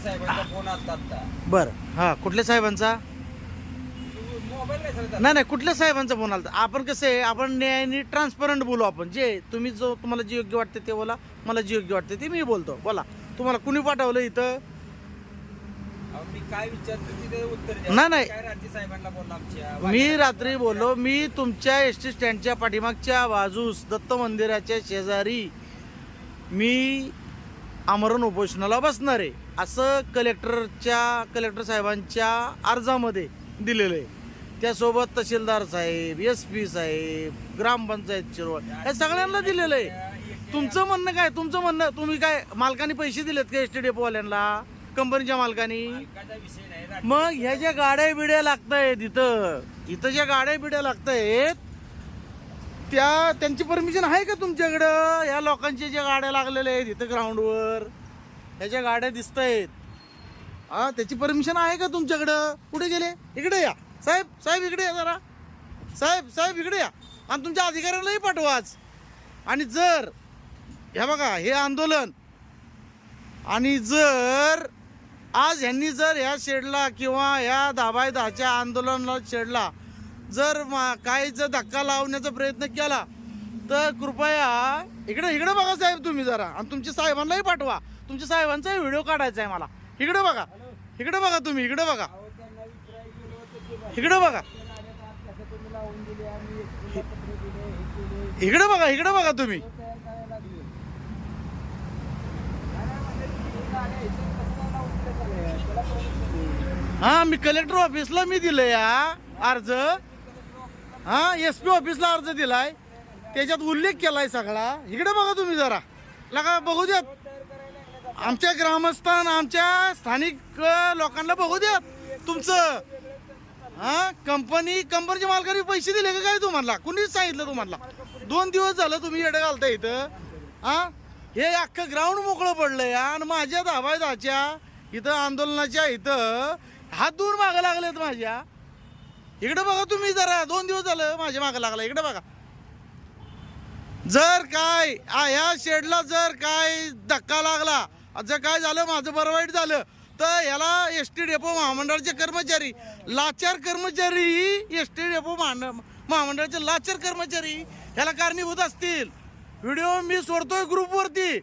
साहेबांचा फोन आलता आता. बरं हां, कुठल्या साहेबांचा? मोबाईल काय चालत नाही कुठल्या साहेबांचा फोन आला? आपण कसं आहे, आपण न्यायाने ट्रान्सपरंट बोलू. आपण जे तुम्ही जो तुम्हाला जे योग्य वाटते ते बोला, मला जे योग्य वाटते ते मी बोलतो. बोला, तुम्हाला कुणी पाठवलं इथं? मी काय विचारतो तिथे उत्तर द्या. नाही. काय रात्री साहेबांना बोलला आमच्या? मी रात्री बोललो, मी तुमच्या एस टी स्टँडच्या पाठीमागच्या बाजूस दत्त मंदिराच्या शेजारी मी आमरण उपोषणाला बसणार आहे असं कलेक्टर साहेबांच्या अर्जामध्ये दिलेलं आहे. त्यासोबत तहसीलदार साहेब, SP साहेब, ग्रामपंचायत शिरोळ या सगळ्यांना दिलेलं आहे. तुमचं म्हणणं काय? तुमचं म्हणणं, तुम्ही काय मालकाने पैसे दिलेत का एस टी डेपोवाल्यांना, कंपनीच्या मालकानी? मालकाचा विषय नाही. रात्री मग ह्या ज्या गाड्या बिड्या लागतायत इथं ज्या गाड्या बिड्या लागतायत त्यांची परमिशन आहे का तुमच्याकडं? ह्या लोकांच्या ज्या गाड्या लागलेल्या आहेत इथं ग्राउंडवर, ह्या ज्या गाड्या दिसत आहेत, त्याची परमिशन आहे का तुमच्याकडं? कुठे गेले? इकडे या साहेब इकडे या जरा. साहेब इकडे या आणि तुमच्या अधिकाऱ्यांनाही पाठवाच. आणि जर ह्या बघा हे आंदोलन, आणि जर आज ह्यांनी जर ह्या शेडला किंवा ह्या 10x10च्या आंदोलनाला शेडला जर काही जर धक्का लावण्याचा प्रयत्न केला तर कृपया इकडे बघा साहेब तुम्ही जरा, आणि तुमच्या साहेबांनाही पाठवा. तुमच्या साहेबांचाही व्हिडिओ काढायचा आहे मला. इकडे बघा तुम्ही, इकडे बघा तुम्ही. हा, मी कलेक्टर ऑफिसला मी दिलं या अर्ज. SP ऑफिसला अर्ज दिलाय, त्याच्यात उल्लेख केलाय सगळा. इकडे बघा तुम्ही जरा, लगा बघू द्यात. आमच्या ग्रामस्थांना, आमच्या स्थानिक लोकांना बघू द्यात तुमचं. कंपनीच्या मालकाने पैसे दिले का काय तुम्हाला? कुणीच सांगितलं तुम्हाला? 2 दिवस झालं तुम्ही येडं घालताय इथं. हे अख्खं ग्राउंड मोकळं पडलंय आणि माझ्या 10x10च्या इथं आंदोलनाच्या इथं हात दूर मागं लागलेत माझ्या. इकडे बघा तुम्ही जरा, 2 दिवस झालं माझ्या मागं लागला. इकडे बघा. जर काय ह्या शेडला जर काय धक्का लागला, जर काय झालं, माझं बरं वाईट झालं, तर याला ST डेपो महामंडळाचे कर्मचारी, लाचार कर्मचारी, ST डेपो महामंडळाचे लाचार कर्मचारी ह्याला कारणीभूत असतील. व्हिडिओ मी सोडतोय ग्रुपवरती,